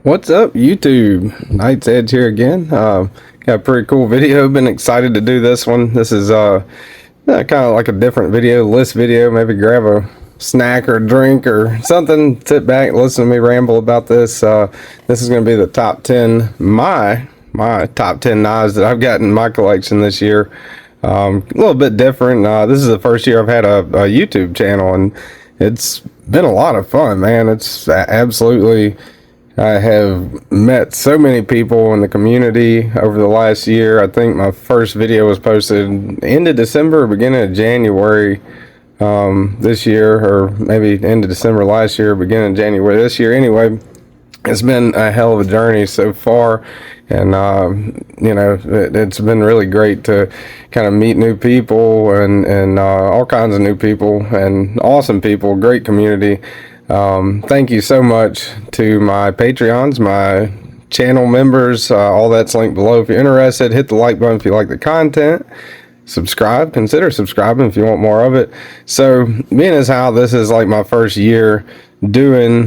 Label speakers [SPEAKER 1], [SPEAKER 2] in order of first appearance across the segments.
[SPEAKER 1] What's up, YouTube? Knight's Edge here again. Got a pretty cool video. Been excited to do this one. This is kind of like a different video, list video. Maybe grab a snack or a drink or something, sit back, listen to me ramble about this. This is going to be the top 10, my top 10 knives that I've got in my collection this year. A little bit different. This is the first year I've had a YouTube channel, and it's been a lot of fun, man. It's absolutely... I have met so many people in the community over the last year. I think my first video was posted end of December or beginning of January this year, or maybe end of December last year, beginning of January this year. Anyway, it's been a hell of a journey so far, and you know, it's been really great to kind of meet new people and all kinds of new people and awesome people, great community. Thank you so much to my Patreons, my channel members. All that's linked below. If you're interested, hit the like button if you like the content. Subscribe, consider subscribing if you want more of it. So, being as how this is like my first year doing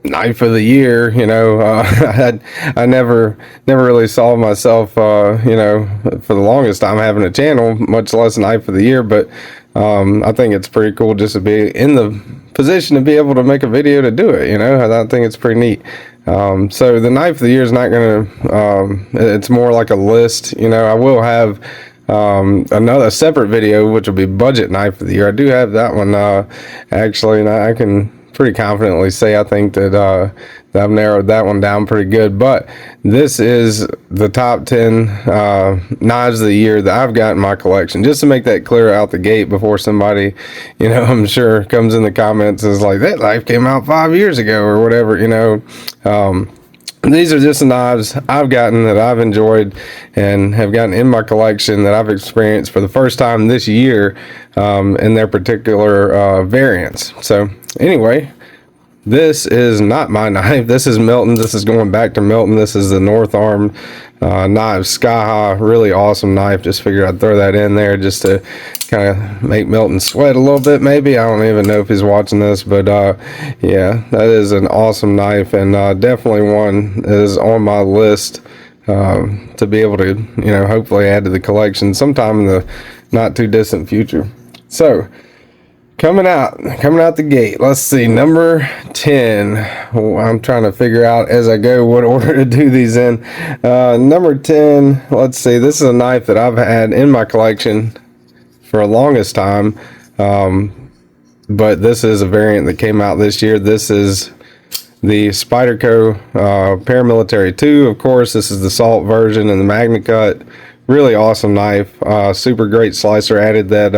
[SPEAKER 1] knife of the year, you know, I never really saw myself, you know, for the longest time having a channel, much less knife of the year. But I think it's pretty cool just to be in the position to be able to make a video to do it, you know. I think it's pretty neat. So the knife of the year is not gonna it's more like a list, you know. I will have another separate video which will be budget knife of the year. I do have that one actually, and I can pretty confidently say I think that I've narrowed that one down pretty good. But this is the top 10 knives of the year that I've got in my collection, just to make that clear out the gate before somebody, you know, I'm sure comes in the comments and is like, that knife came out 5 years ago or whatever, you know. These are just the knives I've gotten that I've enjoyed and have gotten in my collection that I've experienced for the first time this year in their particular variants. So anyway, this is not my knife. This is Milton. This is going back to Milton. This is the North Arm Knives Sky High. Really awesome knife. Just figured I'd throw that in there just to kind of make Milton sweat a little bit maybe. I don't even know if he's watching this, but yeah, that is an awesome knife, and definitely one that is on my list to be able to, you know, hopefully add to the collection sometime in the not too distant future. So coming out the gate, let's see, number 10. I'm trying to figure out as I go what order to do these in. Number 10, let's see, this is a knife that I've had in my collection for the longest time, but this is a variant that came out this year. This is the Spyderco Paramilitary 2. Of course, this is the salt version and the Magna Cut. Really awesome knife, super great slicer. Added that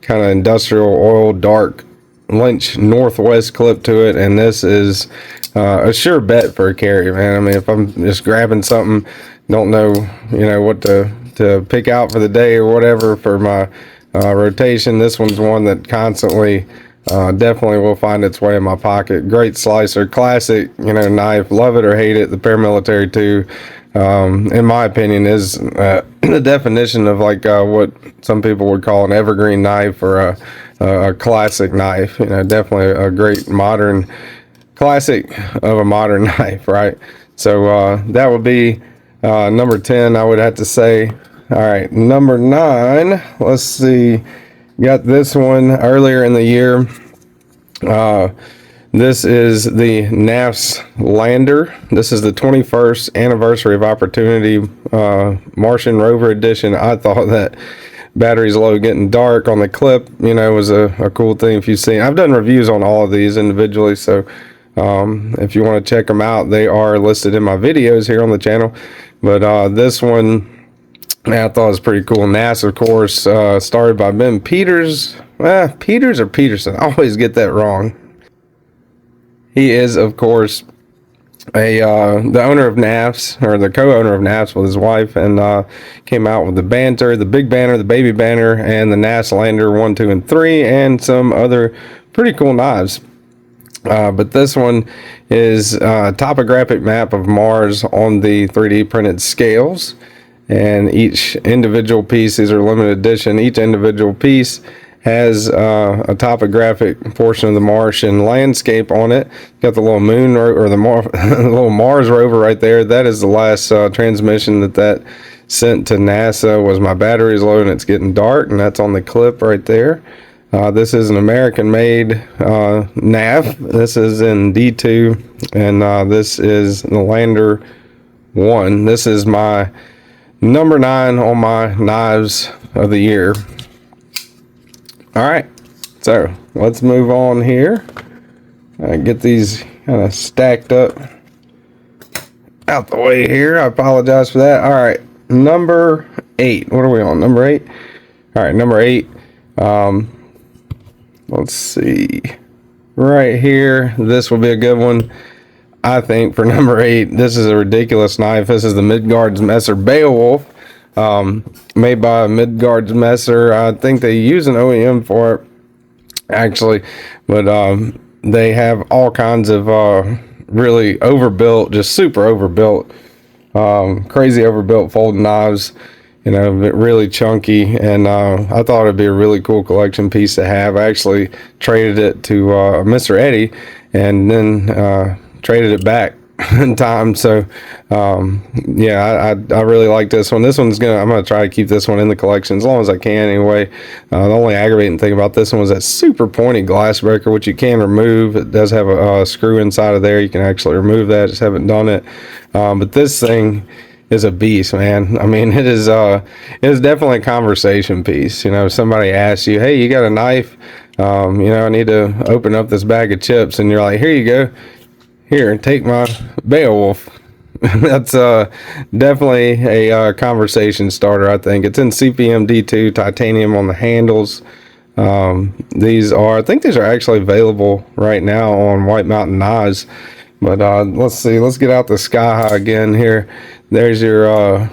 [SPEAKER 1] kind of industrial oil dark Lynch Northwest clip to it, and this is a sure bet for a carry, man. I mean, if I'm just grabbing something, don't know, you know, what to pick out for the day or whatever for my rotation, this one's one that constantly definitely will find its way in my pocket. Great slicer, classic, you know, knife. Love it or hate it, the Paramilitary 2 in my opinion is the definition of like what some people would call an evergreen knife or a classic knife. You know, definitely a great modern classic of a modern knife, right? So that would be number 10, I would have to say. All right, number 9, let's see, got this one earlier in the year. This is the NAS Lander. This is the 21st anniversary of Opportunity Martian Rover Edition. I thought that batteries low getting dark on the clip, you know, was a cool thing. If you've seen, I've done reviews on all of these individually, so if you want to check them out, they are listed in my videos here on the channel. But this one, I thought it was pretty cool. NAS, of course, started by Ben Peters. Peters or Peterson? I always get that wrong. He is, of course, the owner of NAS, or the co-owner of NAS with his wife, and came out with the Banter, the Big Banner, the Baby Banner, and the NAS Lander 1, 2, and 3, and some other pretty cool knives. But this one is a topographic map of Mars on the 3D printed scales. And each individual piece, these are limited edition, each individual piece has a topographic portion of the Martian landscape on it. Got the little moon or the little Mars rover right there. That is the last transmission that sent to NASA. Was my battery's low and it's getting dark, and that's on the clip right there. This is an American-made nav. This is in D2, and this is the Lander 1. This is my number 9 on my knives of the year. All right, so let's move on here. Get these kind of stacked up out the way here. I apologize for that. All right, number 8. What are we on? Number 8? All right, number 8. Let's see. Right here, this will be a good one, I think, for number 8. This is a ridiculous knife. This is the Midgard's Messer Beowulf. Made by Midgard's Messer. I think they use an OEM for it, actually, but they have all kinds of really overbuilt, just super overbuilt, crazy overbuilt folding knives, you know, really chunky, and I thought it'd be a really cool collection piece to have. I actually traded it to Mr. Eddie, and then traded it back in time. So yeah, I really like this one. I'm gonna try to keep this one in the collection as long as I can anyway. The only aggravating thing about this one was that super pointy glass breaker, which you can remove. It does have a screw inside of there. You can actually remove that. Just haven't done it. But this thing is a beast, man. I mean, it is definitely a conversation piece. You know, somebody asks you, hey, you got a knife, you know, I need to open up this bag of chips, and you're like, here you go. Here, take my Beowulf. That's definitely a conversation starter, I think. It's in CPM D2, titanium on the handles. I think these are actually available right now on White Mountain Knives. But let's see, let's get out the Sky High again here. There's your,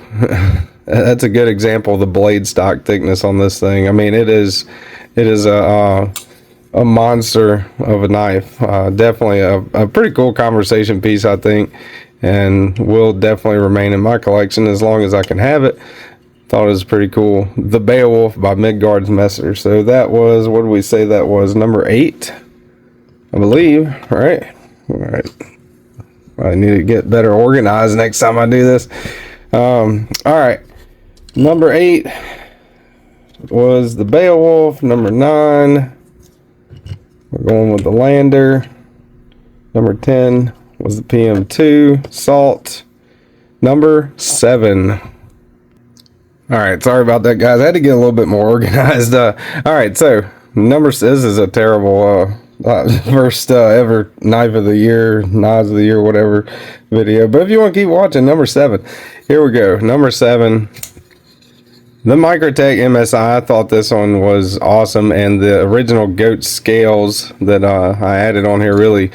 [SPEAKER 1] that's a good example of the blade stock thickness on this thing. I mean, it is a monster of a knife. Definitely a pretty cool conversation piece, I think, and will definitely remain in my collection as long as I can have it. Thought it was pretty cool. The Beowulf by Midgard's Messer. So that was, what did we say that was? Number 8, I believe, right? All right. I need to get better organized next time I do this. All right. Number 8 was the Beowulf. Number 9, we're going with the Lander. Number 10 was the PM2 Salt. Number 7. All right, sorry about that, guys. I had to get a little bit more organized. All right, so this is a terrible first ever knife of the year, knives of the year, whatever video. But if you want to keep watching, number 7. Here we go. Number 7. The Microtech MSI. I thought this one was awesome, and the original goat scales that I added on here really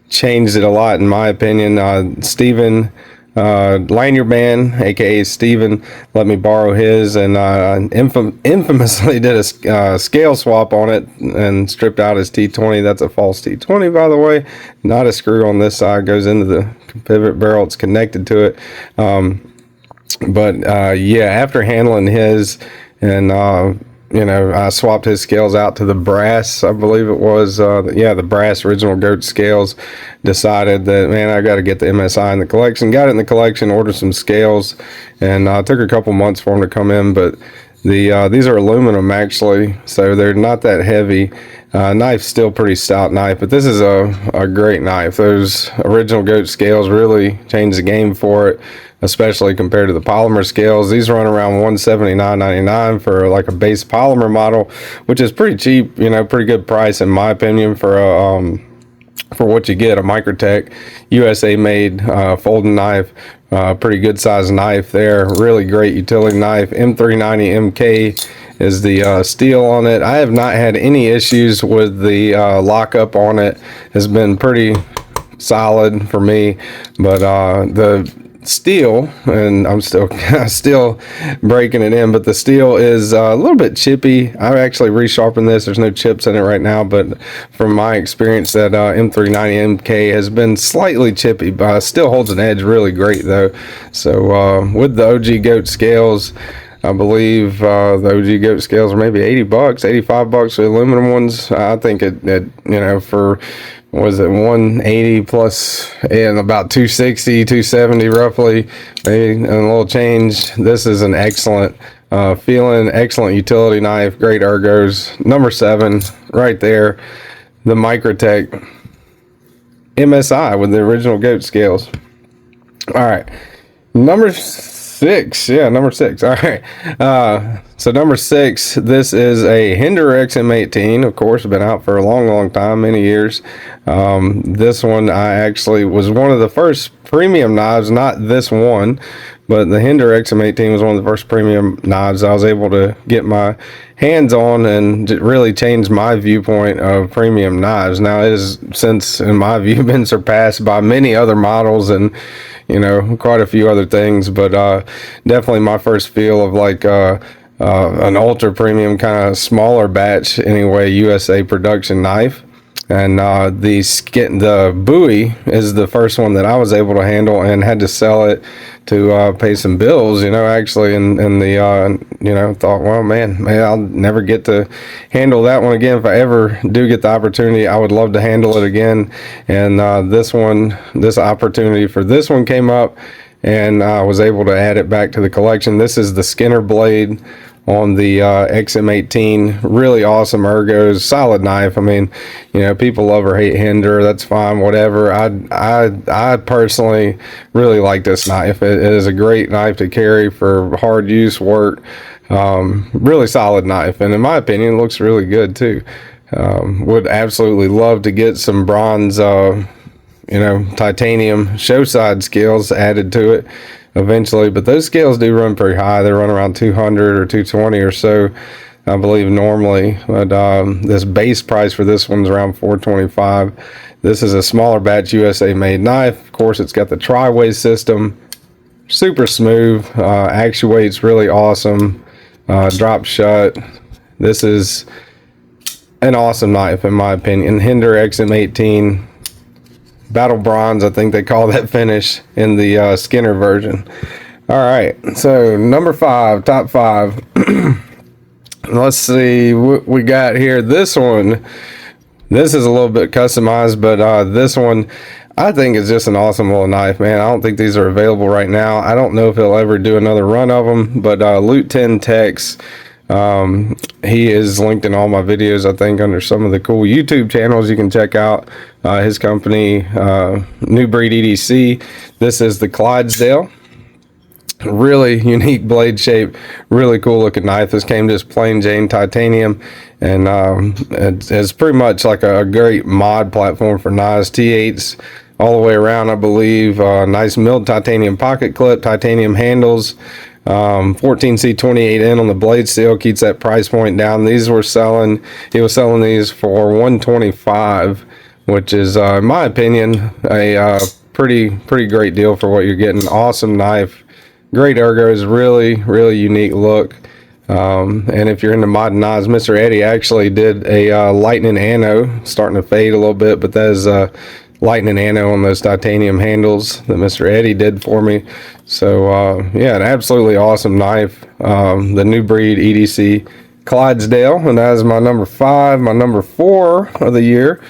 [SPEAKER 1] changed it a lot, in my opinion. Steven Lanyard Man, aka Steven, let me borrow his, and infamously did a scale swap on it and stripped out his T20. That's a false T20, by the way. Not a screw on this side, goes into the pivot barrel. It's connected to it. But yeah, after handling his, and you know, I swapped his scales out to the brass, I believe it was, yeah, the brass original goat scales. Decided that, man, I got to get the MSI in the collection. Got it in the collection, ordered some scales, and took a couple months for them to come in. But these are aluminum, actually, so they're not that heavy. Knife's still pretty stout knife, but this is a great knife. Those original goat scales really changed the game for it, especially compared to the polymer scales. These run around $179.99 for like a base polymer model, which is pretty cheap, you know, pretty good price in my opinion for what you get. A Microtech USA made folding knife, pretty good sized knife there. Really great utility knife. M390 MK is the steel on it. I have not had any issues with the lockup on it. It's been pretty solid for me, but the steel, and I'm still breaking it in, but the steel is a little bit chippy. I've actually resharpened this. There's no chips in it right now, but from my experience, that M390 MK has been slightly chippy, but still holds an edge really great though. So with the OG goat scales, I believe the OG goat scales are maybe $80, $85 for the aluminum ones. I think it you know, for, was it 180 plus and about 260, 270 roughly, maybe and a little change. This is an excellent feeling, excellent utility knife, great ergos. Number 7 right there, the Microtech MSI with the original goat scales. All right, number 6, yeah, number 6. All right, so number 6, this is a Hender XM18. Of course, been out for a long time, many years. This one I actually was one of the first premium knives, not this one, but the Hender XM18 was one of the first premium knives I was able to get my hands on, and it really changed my viewpoint of premium knives. Now it has since, in my view, been surpassed by many other models and, you know, quite a few other things, but definitely my first feel of like an ultra premium kind of smaller batch anyway USA production knife. And the buoy is the first one that I was able to handle, and had to sell it to pay some bills, you know, actually, and the you know, thought, well, man, I'll never get to handle that one again. If I ever do get the opportunity, I would love to handle it again. And this opportunity for this one came up, and I was able to add it back to the collection. This is the Skinner blade on the XM18. Really awesome ergos, solid knife. I mean, you know, people love or hate Hender, that's fine, whatever. I personally really like this knife. It is a great knife to carry for hard use work. Really solid knife, and in my opinion, looks really good too. Would absolutely love to get some bronze, you know, titanium show side scales added to it eventually, but those scales do run pretty high. They run around 200 or 220 or so, I believe, normally. But this base price for this one's around $425. This is a smaller batch USA made knife. Of course, it's got the tri-way system, super smooth, actuates really awesome, drop shut. This is an awesome knife in my opinion. Hender XM18 Battle Bronze, I think they call that finish in the Skinner version. All right, so number 5, top 5. Let's see what we got here. This one, this is a little bit customized, but this one I think is just an awesome little knife, man. I don't think these are available right now. I don't know if he'll ever do another run of them, but Loot 10 Tex, he is linked in all my videos, I think, under some of the cool YouTube channels you can check out. His company, New Breed EDC. This is the Clydesdale. Really unique blade shape, really cool looking knife. This came just plain Jane titanium, and it's pretty much like a great mod platform for knives. T8s all the way around, I believe. Nice milled titanium pocket clip, titanium handles. 14C28N on the blade steel keeps that price point down. He was selling these for $125, which is, in my opinion, a pretty great deal for what you're getting. Awesome knife, great ergos, really unique look. And if you're into modern knives, Mr. Eddie actually did a lightning anno, starting to fade a little bit, but that is lightning anno on those titanium handles that Mr. Eddie did for me. So yeah, an absolutely awesome knife. The New Breed EDC Clydesdale, and that is my number 5. My number 4 of the year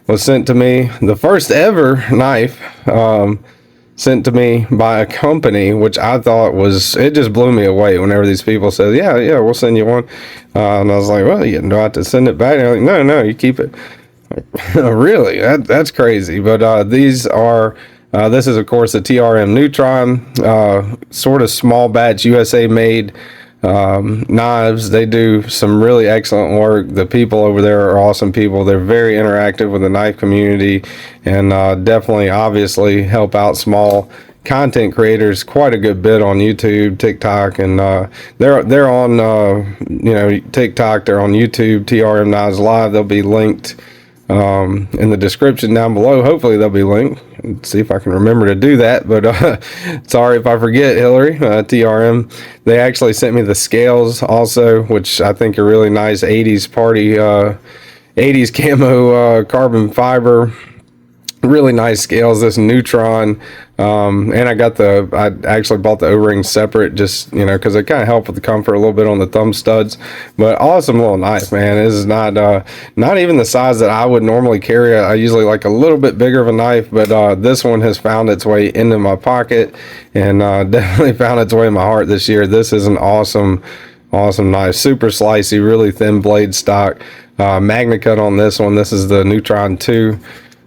[SPEAKER 1] was sent to me, the first ever knife sent to me by a company, which I thought was, it just blew me away whenever these people said, yeah, we'll send you one. And I was like, well, do I have to send it back? And they're like, no, you keep it. Really? That's crazy. But these are, this is of course the TRM Neutron, sort of small batch USA made knives. They do some really excellent work. The people over there are awesome people. They're very interactive with the knife community, and definitely obviously help out small content creators quite a good bit on YouTube, TikTok, and they're on you know, TikTok, they're on YouTube, TRM Knives Live. They'll be linked in the description down below. Hopefully they'll be linked. Let's see if I can remember to do that, but sorry if I forget, Hillary. TRM, they actually sent me the scales also, which I think are really nice. 80s party 80s camo carbon fiber, really nice scales. This Neutron And I actually bought the O-ring separate, just, you know, because it kind of helped with the comfort a little bit on the thumb studs. But awesome little knife, man. This is not even the size that I would normally carry. I usually like a little bit bigger of a knife, but this one has found its way into my pocket, and definitely found its way in my heart this year. This is an awesome knife, super slicey, really thin blade stock. Magna cut on this one. This is the Neutron 2.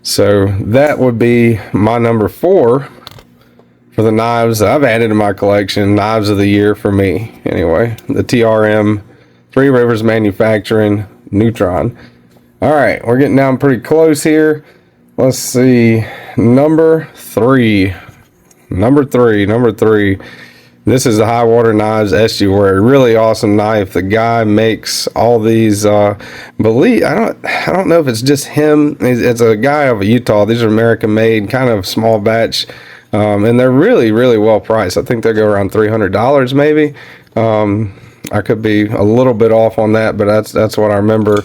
[SPEAKER 1] So that would be my number 4 for the knives that I've added to my collection. Knives of the year for me, anyway. The TRM Three Rivers Manufacturing Neutron. All right, we're getting down pretty close here. Let's see, number three. This is the Highwater Knives estuary. Really awesome knife. The guy makes all these. I don't know if it's just him. It's a guy out of Utah. These are American made, kind of small batch, and they're really well priced. I think they go around $300 maybe. I could be a little bit off on that, but that's what I remember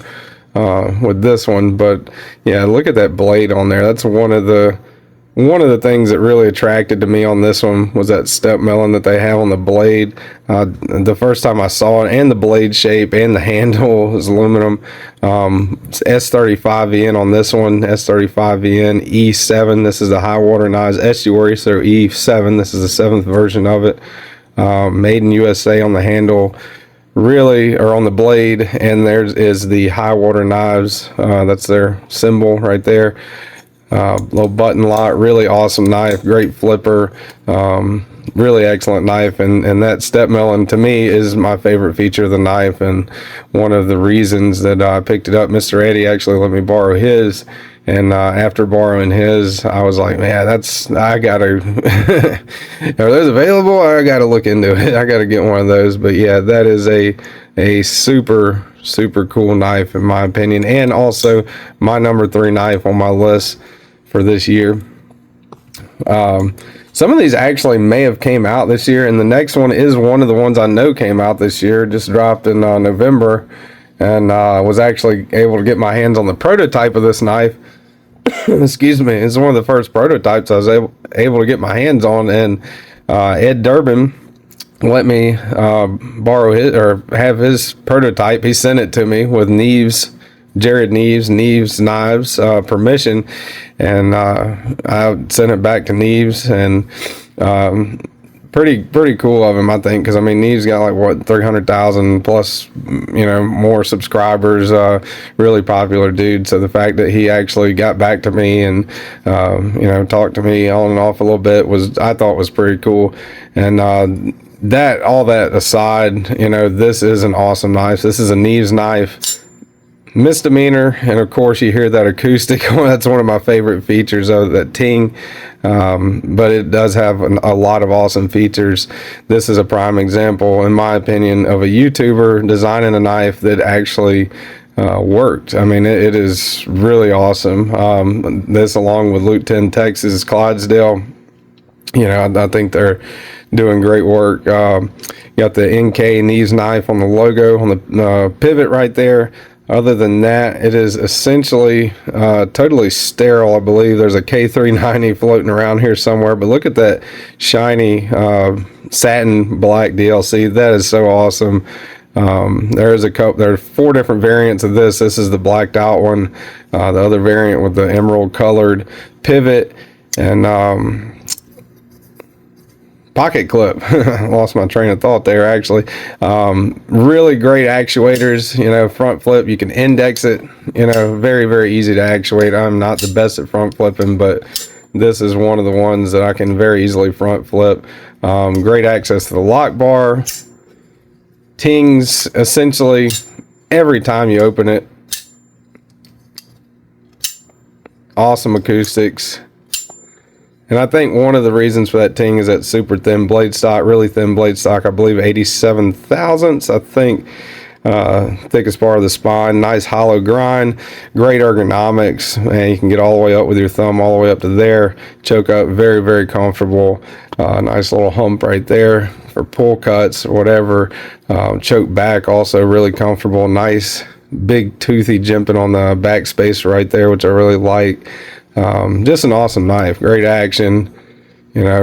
[SPEAKER 1] with this one. But yeah, look at that blade on there. That's one of the things that really attracted to me on this one was that step melon that they have on the blade. The first time I saw it, and the blade shape and the handle is aluminum. S35VN on this one, S35VN E7. This is the Highwater Knives estuary, so E7. This is the 7th version of it. Made in USA on the handle, really, or on the blade, and there is the Highwater Knives. That's their symbol right there. Little button lock, really awesome knife, great flipper, really excellent knife, and that step melon to me is my favorite feature of the knife, and one of the reasons that I picked it up. Mr. Eddie actually let me borrow his, and after borrowing his, I was like, man, I gotta are those available? I gotta look into it. I gotta get one of those. But yeah, that is a super cool knife in my opinion, and also my number 3 knife on my list for this year. Some of these actually may have came out this year, and the next one is one of the ones I know came out this year, just dropped in November, and was actually able to get my hands on the prototype of this knife. Excuse me. It's one of the first prototypes I was able to get my hands on, and Ed Durbin let me borrow his, or have his prototype. He sent it to me with Jared Nees Knives permission, and I sent it back to Nees, and pretty cool of him, I think, because I mean Nees got like what 300,000 plus, you know, more subscribers. Really popular dude. So the fact that he actually got back to me and you know, talked to me on and off a little bit I thought was pretty cool. And all that aside, you know, this is an awesome knife. This is a Nees knife. Misdemeanor, and of course you hear that acoustic. That's one of my favorite features of that ting, but it does have a lot of awesome features. This is a prime example, in my opinion, of a YouTuber designing a knife that actually worked. I mean, it is really awesome. This, along with Luke 10 Texas, Clydesdale, you know, I think they're doing great work. Got the NK Nees knife on the logo on the pivot right there. Other than that, it is essentially totally sterile. I believe there's a K390 floating around here somewhere, but look at that shiny satin black DLC. That is so awesome. There are 4 different variants of this. This is the blacked out one. The other variant with the emerald colored pivot and pocket clip. Lost my train of thought there, actually. Really great actuators, you know, front flip, you can index it, you know, very easy to actuate. I'm not the best at front flipping, but this is one of the ones that I can very easily front flip. Great access to the lock bar. Tings essentially every time you open it. Awesome acoustics. And I think one of the reasons for that ting is that super thin blade stock, really thin blade stock. I believe 87 thousandths, I think, thickest part of the spine. Nice hollow grind, great ergonomics, and you can get all the way up with your thumb, all the way up to there. Choke up, very comfortable. Nice little hump right there for pull cuts or whatever. Choke back, also really comfortable. Nice big toothy jimping on the back space right there, which I really like. Just an awesome knife, great action, you know,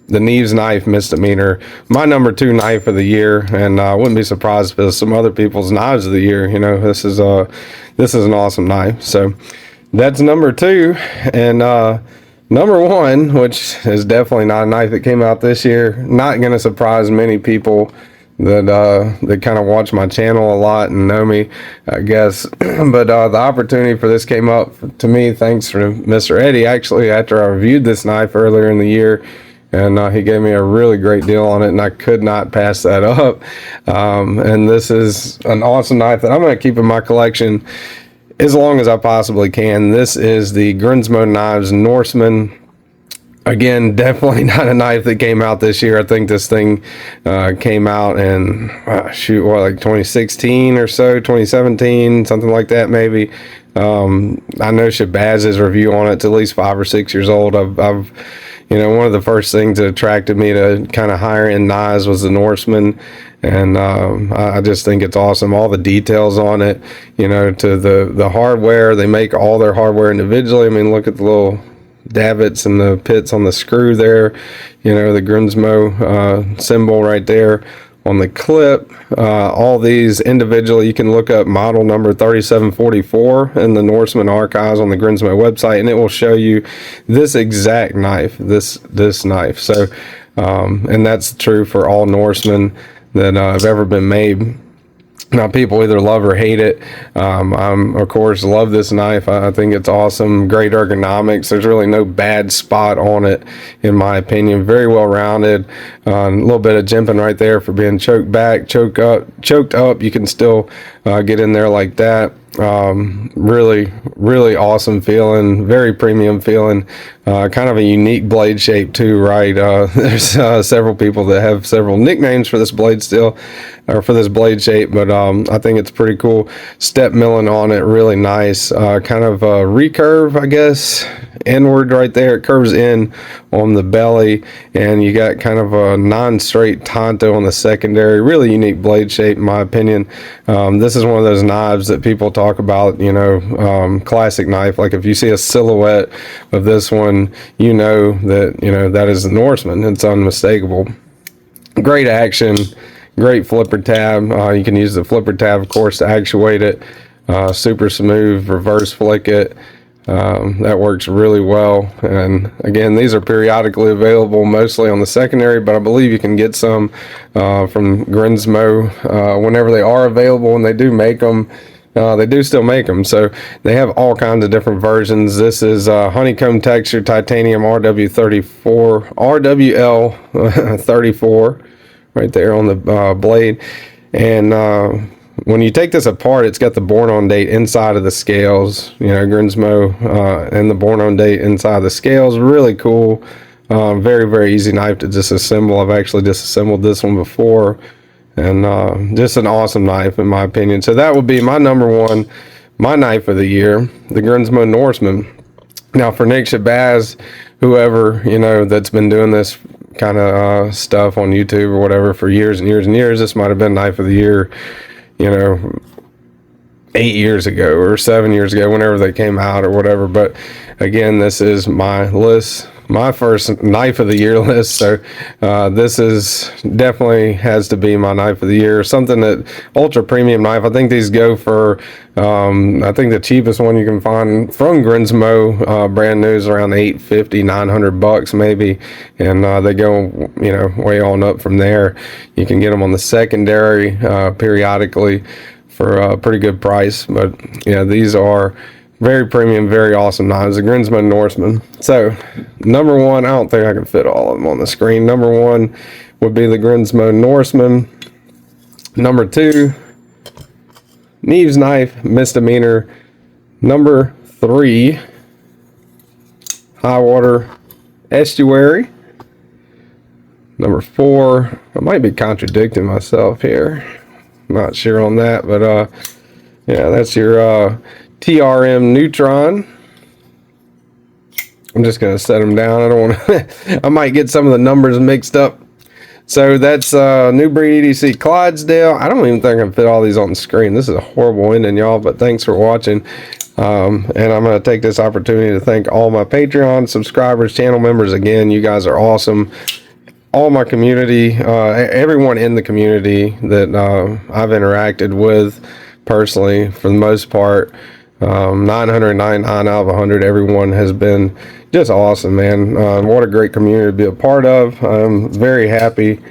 [SPEAKER 1] the Nees knife misdemeanor, my number 2 knife of the year, and I wouldn't be surprised if it's some other people's knives of the year. You know, this is an awesome knife. So that's number 2, and number 1, which is definitely not a knife that came out this year, not going to surprise many people that kind of watch my channel a lot and know me, I guess. But the opportunity for this came up to me thanks to Mr. Eddie, actually, after I reviewed this knife earlier in the year. And he gave me a really great deal on it, and I could not pass that up. And this is an awesome knife that I'm going to keep in my collection as long as I possibly can. This is the Ginso Knives Norseman. Again, definitely not a knife that came out this year. I think this thing came out in, like 2016 or so, 2017, something like that maybe. I know Shabaz's review on it's at least 5 or 6 years old. I've you know, one of the first things that attracted me to kind of higher end knives was the Norseman, and I just think it's awesome. All the details on it, you know, to the hardware. They make all their hardware individually. I mean, look at the little davits and the pits on the screw there. You know, the Ginso symbol right there on the clip. All these individually, you can look up model number 3744 in the Norseman archives on the Ginso website, and it will show you this exact knife, this knife. So and that's true for all Norsemen that have ever been made. Now, people either love or hate it. Of course, love this knife. I think it's awesome. Great ergonomics. There's really no bad spot on it, in my opinion. Very well rounded. A little bit of jimping right there for being choked back, choked up. You can still get in there like that. Really awesome feeling. Very premium feeling. Kind of a unique blade shape too, right? There's several people that have several nicknames for this blade steel, or for this blade shape, but I think it's pretty cool. Step milling on it, really nice. Kind of a recurve, I guess, inward right there. It curves in on the belly, and you got kind of a non-straight tanto on the secondary. Really unique blade shape, in my opinion. This is one of those knives that people talk about, you know, classic knife. Like if you see a silhouette of this one, you know that is the Norseman. It's unmistakable. Great action. Great flipper tab. You can use the flipper tab, of course, to actuate it. Super smooth, reverse flick it. That works really well. And again, these are periodically available, mostly on the secondary, but I believe you can get some from Ginso whenever they are available, and they do make them. They do still make them, so they have all kinds of different versions. This is honeycomb texture titanium RWL34 right there on the blade. And when you take this apart, it's got the born on date inside of the scales, you know, Ginso and the born on date inside the scales. Really cool. Very easy knife to disassemble. I've actually disassembled this one before, and just an awesome knife in my opinion. So that would be my number 1, my knife of the year, the Ginso Norseman. Now for Nick Shabazz, whoever, you know, that's been doing this kind of stuff on YouTube or whatever for years and years, this might have been knife of the year, you know, 8 years ago or 7 years ago, whenever they came out or whatever. But again, this is my list, my first knife of the year list. So this is definitely has to be my knife of the year. Something that ultra premium knife. I think these go for I think the cheapest one you can find from Ginso brand new is around $850, $900 maybe, and they go, you know, way on up from there. You can get them on the secondary periodically for a pretty good price. But yeah, these are very premium, very awesome knives, the Ginso Norseman. So number 1, I don't think I can fit all of them on the screen. Number 1 would be the Ginso Norseman. Number 2, Nees knife misdemeanor. Number 3, Highwater Estuary. Number 4, I might be contradicting myself here. Not sure on that, but yeah, that's your TRM Neutron. I'm just gonna set them down. I don't want to I might get some of the numbers mixed up. So that's New Breed EDC Clydesdale. I don't even think I can fit all these on the screen. This is a horrible ending, y'all, but thanks for watching. And I'm going to take this opportunity to thank all my Patreon subscribers, channel members. Again, you guys are awesome. All my community, everyone in the community that I've interacted with personally, for the most part, 999 out of 100, everyone has been just awesome, man. What a great community to be a part of. I'm very happy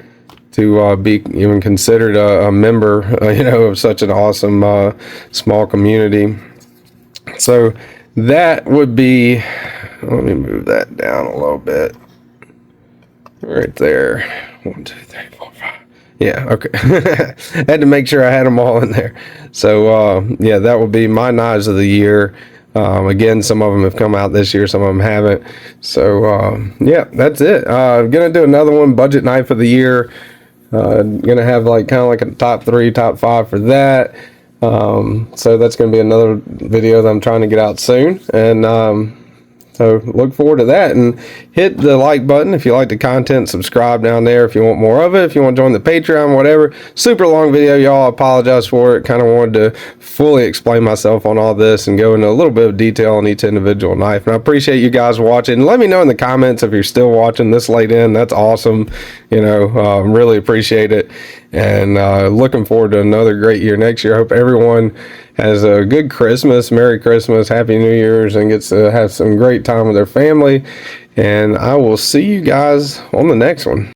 [SPEAKER 1] to be even considered a member, of such an awesome small community. So that would be, let me move that down a little bit. Right there. 1, 2, 3, 4, 5. Yeah, okay. Had to make sure I had them all in there. So yeah, that would be my knives of the year. Again, some of them have come out this year, some of them haven't. So yeah, that's it. Gonna do another one, budget knife of the year. Gonna have kind of like a top 3, top 5 for that. So that's gonna be another video that I'm trying to get out soon, and so look forward to that, and hit the like button if you like the content. Subscribe down there if you want more of it. If you want to join the Patreon, whatever. Super long video, y'all. I apologize for it. Kind of wanted to fully explain myself on all this and go into a little bit of detail on each individual knife. And I appreciate you guys watching. Let me know in the comments if you're still watching this late in. That's awesome. Really appreciate it. And looking forward to another great year next year. I hope everyone has a good Christmas, Merry Christmas, Happy New Year's, and gets to have some great time with their family. And I will see you guys on the next one.